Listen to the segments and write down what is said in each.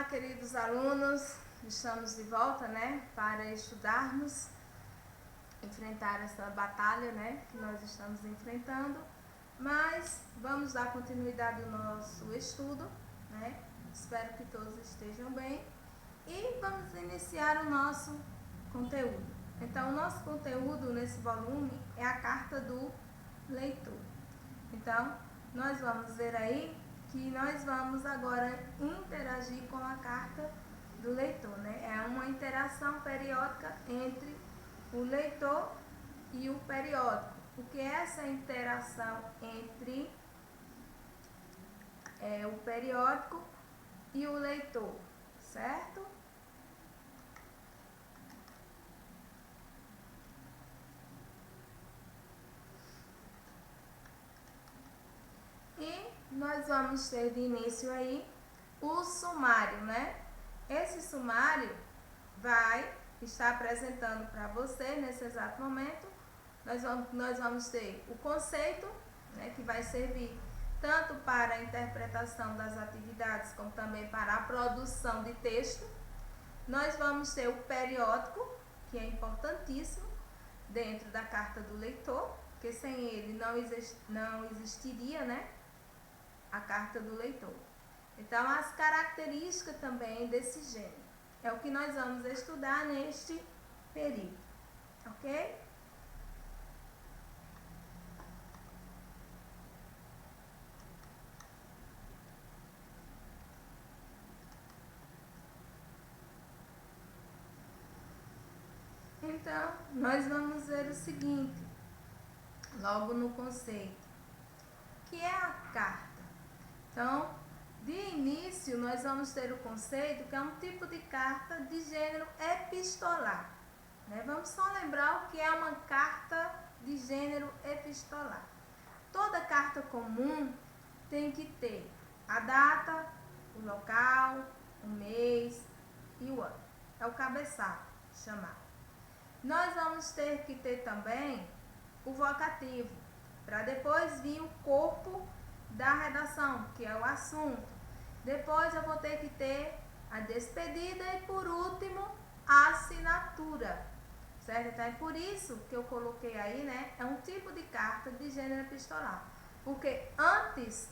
queridos alunos, estamos de volta, para estudarmos, enfrentar essa batalha, que nós estamos enfrentando, mas vamos dar continuidade ao nosso estudo, espero que todos estejam bem e vamos iniciar o nosso conteúdo. Então, o nosso conteúdo nesse volume é a carta do leitor. Então, nós vamos ver aí que nós vamos agora interagir com a carta do leitor, É uma interação periódica entre o leitor e o periódico. O que é essa interação entre o periódico e o leitor, certo? E nós vamos ter de início aí o sumário, Esse sumário vai estar apresentando para você nesse exato momento. Nós vamos ter o conceito, que vai servir tanto para a interpretação das atividades como também para a produção de texto. Nós vamos ter o periódico, que é importantíssimo dentro da carta do leitor, porque sem ele não existiria, a carta do leitor. Então, as características também desse gênero é o que nós vamos estudar neste período, ok? Então, nós vamos ver o seguinte, logo no conceito, que é a carta. Então, de início, nós vamos ter o conceito que é um tipo de carta de gênero epistolar. Vamos só lembrar o que é uma carta de gênero epistolar. Toda carta comum tem que ter a data, o local, o mês e o ano. É o cabeçalho chamado. Nós vamos ter que ter também o vocativo, para depois vir o corpo da redação, que é o assunto. Depois eu vou ter que ter a despedida e, por último, a assinatura, certo? Então, é por isso que eu coloquei aí, é um tipo de carta de gênero epistolar. Porque antes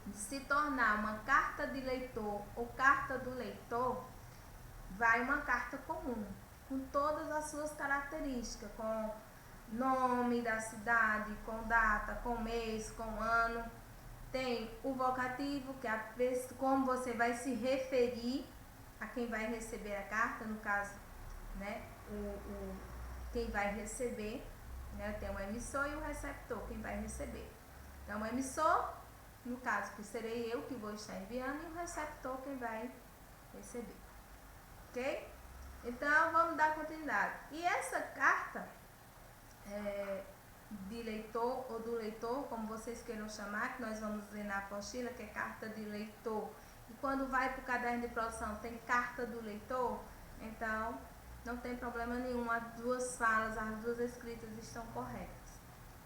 de se tornar uma carta de leitor ou carta do leitor, vai uma carta comum, com todas as suas características, com nome da cidade, com data, com mês, com ano. Tem o vocativo, que é como você vai se referir a quem vai receber a carta, no caso, quem vai receber, tem o emissor e o receptor, quem vai receber. Então, o emissor, no caso, que serei eu que vou estar enviando, e o receptor, quem vai receber. Ok? Então, vamos dar continuidade. E essa carta de leitor ou do leitor, como vocês queiram chamar, que nós vamos ver na apostila, que é carta de leitor, e quando vai para o caderno de produção tem carta do leitor, então não tem problema nenhum, as duas falas, as duas escritas estão corretas,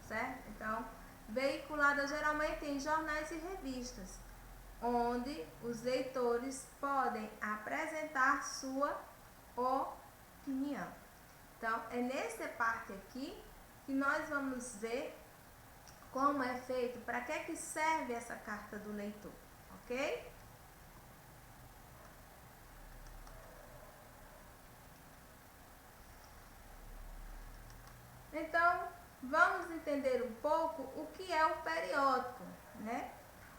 certo? Então, veiculada geralmente em jornais e revistas, onde os leitores podem apresentar sua opinião. Então, é nessa parte aqui que nós vamos ver como é feito, para que serve essa carta do leitor, ok? Então, vamos entender um pouco o que é o periódico,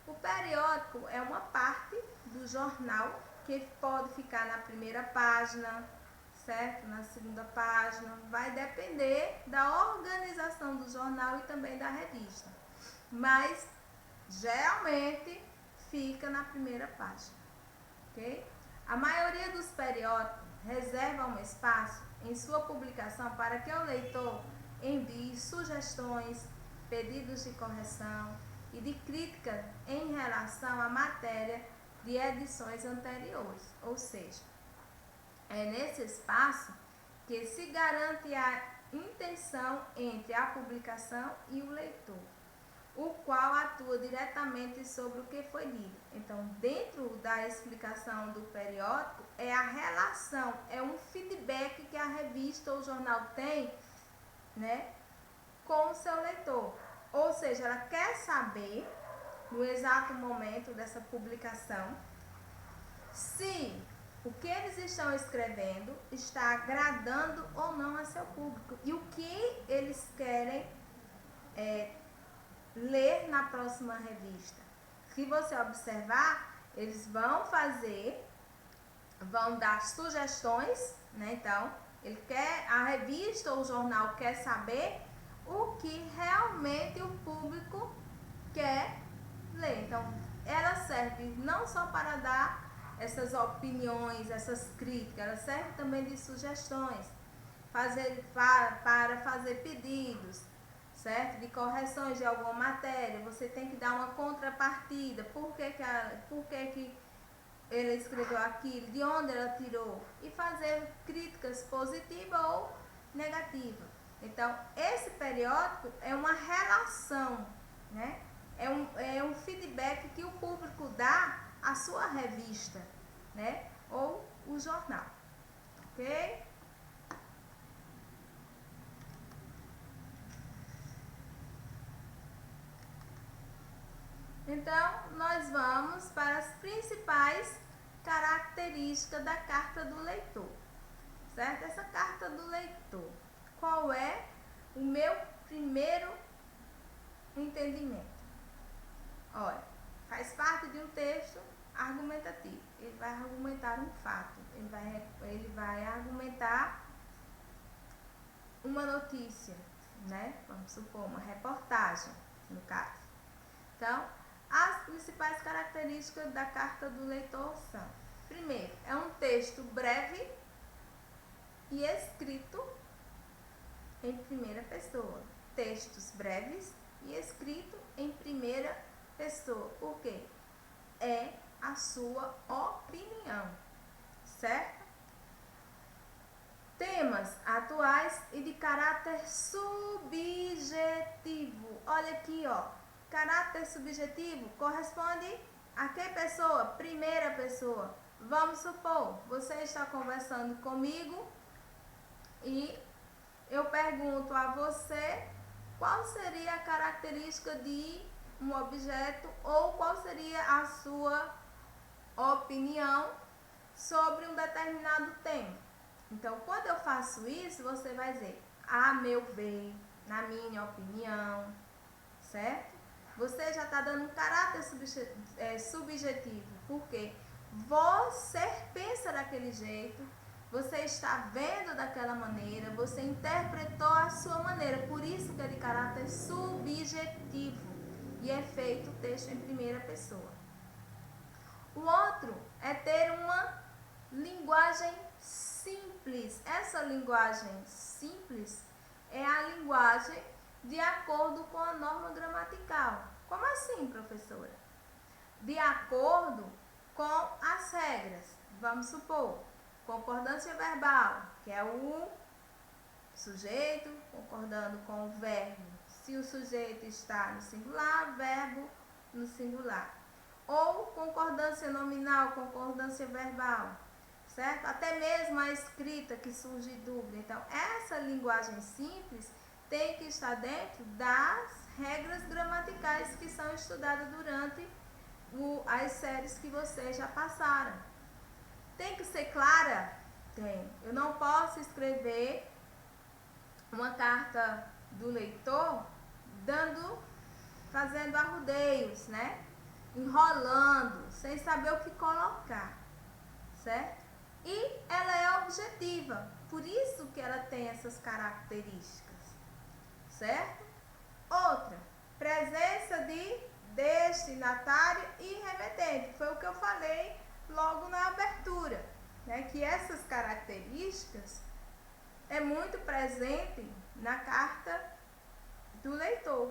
O periódico é uma parte do jornal que pode ficar na primeira página, certo? Na segunda página, vai depender da organização do jornal e também da revista, mas geralmente fica na primeira página, ok? A maioria dos periódicos reserva um espaço em sua publicação para que o leitor envie sugestões, pedidos de correção e de crítica em relação à matéria de edições anteriores, ou seja, é nesse espaço que se garante a intenção entre a publicação e o leitor. o qual atua diretamente sobre o que foi dito. Então, dentro da explicação do periódico, é a relação, é um feedback que a revista ou jornal tem, né, com o seu leitor. Ou seja, ela quer saber, no exato momento dessa publicação, se o que eles estão escrevendo está agradando ou não a seu público e o que eles querem ler na próxima revista. Se você observar, eles vão dar sugestões, né? Então, a revista ou o jornal quer saber o que realmente o público quer ler. Então, ela serve não só para dar essas opiniões, essas críticas, ela serve também de sugestões, para fazer pedidos, certo? De correções de alguma matéria. Você tem que dar uma contrapartida. Por que ele escreveu aquilo? De onde ela tirou? E fazer críticas positivas ou negativas. Então, esse periódico é uma relação, né? É um feedback que o público dá à sua revista, né? Ou o jornal, ok? Então, nós vamos para as principais características da carta do leitor, certo? Essa carta do leitor, qual é o meu primeiro entendimento? Olha, faz parte de um texto argumentativo. Ele vai argumentar um fato, ele vai argumentar uma notícia, né? Vamos supor, uma reportagem, no caso. Então, as principais características da carta do leitor são: primeiro, é um texto breve e escrito em primeira pessoa. Textos breves e escrito em primeira pessoa. Por quê? É a sua opinião, certo? Temas atuais e de caráter subjetivo. Olha aqui, ó. Caráter subjetivo corresponde a que pessoa? Primeira pessoa. Vamos supor, você está conversando comigo e eu pergunto a você qual seria a característica de um objeto ou qual seria a sua opinião sobre um determinado tema. Então, quando eu faço isso, você vai dizer, a meu ver, na minha opinião, certo? Você já está dando um caráter subjetivo, porque você pensa daquele jeito, você está vendo daquela maneira, você interpretou a sua maneira, por isso que é de caráter subjetivo e é feito o texto em primeira pessoa. O outro é ter uma linguagem simples. Essa linguagem simples é a linguagem de acordo com a norma gramatical. Como assim, professora? De acordo com as regras. Vamos supor, concordância verbal, que é o sujeito concordando com o verbo. Se o sujeito está no singular, verbo no singular. Ou concordância nominal, concordância verbal, certo? Até mesmo a escrita, que surge dúvida. Então, essa linguagem simples tem que estar dentro das regras gramaticais que são estudadas durante as séries que vocês já passaram. Tem que ser clara? Tem. Eu não posso escrever uma carta do leitor fazendo arrudeios, né? Enrolando, sem saber o que colocar, certo? E ela é objetiva, por isso que ela tem essas características, certo? Outra, presença de destinatário e remetente, foi o que eu falei logo na abertura, né? Que essas características é muito presente na carta do leitor.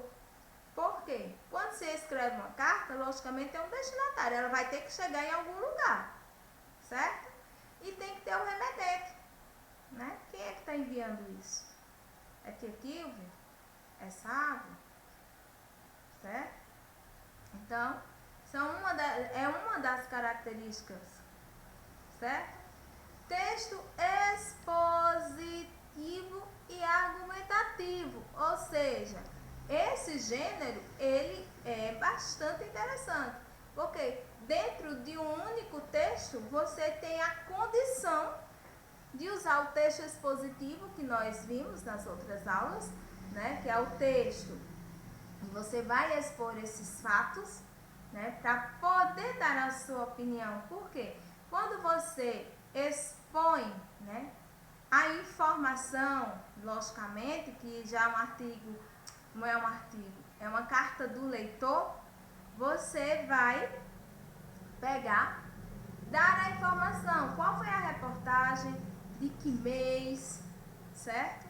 Por quê? Quando você escreve uma carta, logicamente é um destinatário, ela vai ter que chegar em algum lugar, certo? E tem que ter o remetente, né? Quem é que está enviando isso? É tia Kilvia? É Sávio? certo? Então, é uma das características, certo? Texto expositivo e argumentativo, ou seja, esse gênero ele é bastante interessante, porque dentro de um único texto você tem a condição de usar o texto expositivo que nós vimos nas outras aulas, né, que é o texto e você vai expor esses fatos, né, para poder dar a sua opinião. Por quê? Quando você expõe, né, a informação, logicamente, que já é um artigo, não é um artigo, é uma carta do leitor, você vai pegar, dar a informação, qual foi a reportagem, de que mês, certo?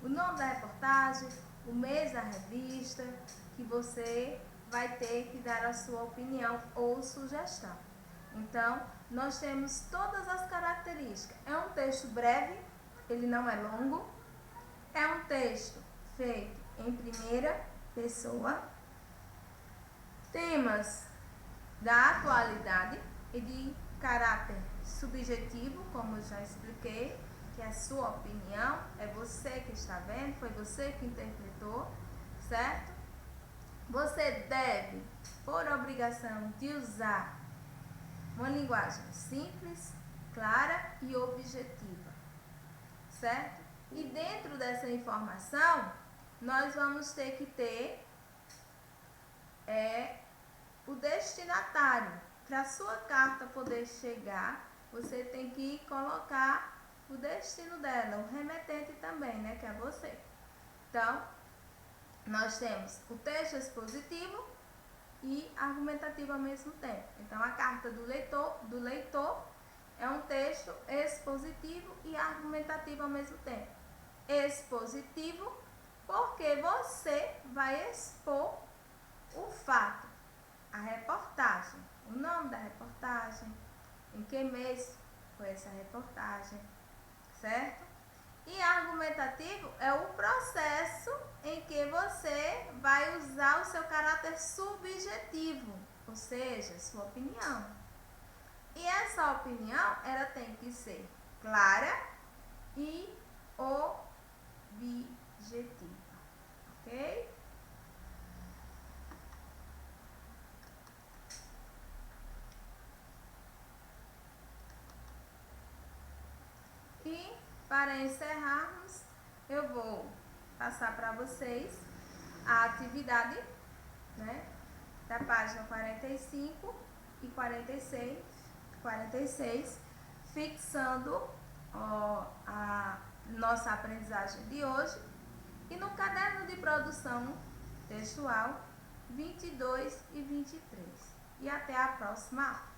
O nome da reportagem, o mês da revista, que você vai ter que dar a sua opinião ou sugestão. Então, nós temos todas as características. É um texto breve, ele não é longo. É um texto feito em primeira pessoa. Temas da atualidade e de caráter subjetivo, como eu já expliquei, que é a sua opinião, é você que está vendo, foi você que interpretou, certo? Você deve, por obrigação, de usar uma linguagem simples, clara e objetiva, certo? E dentro dessa informação, nós vamos ter que ter o destinatário. Para a sua carta poder chegar, você tem que colocar o destino dela, o remetente também, né, que é você. Então, nós temos o texto expositivo e argumentativo ao mesmo tempo. Então, a carta do leitor é um texto expositivo e argumentativo ao mesmo tempo. Expositivo porque você vai expor o fato, a reportagem, o nome da reportagem, em que mês foi essa reportagem, certo? E argumentativo é o processo em que você vai usar o seu caráter subjetivo, ou seja, sua opinião. E essa opinião, ela tem que ser clara e objetiva, ok? E para encerrarmos, eu vou passar para vocês a atividade, né, da página 45 e 46, fixando a nossa aprendizagem de hoje, e no caderno de produção textual 22 e 23. E até a próxima aula.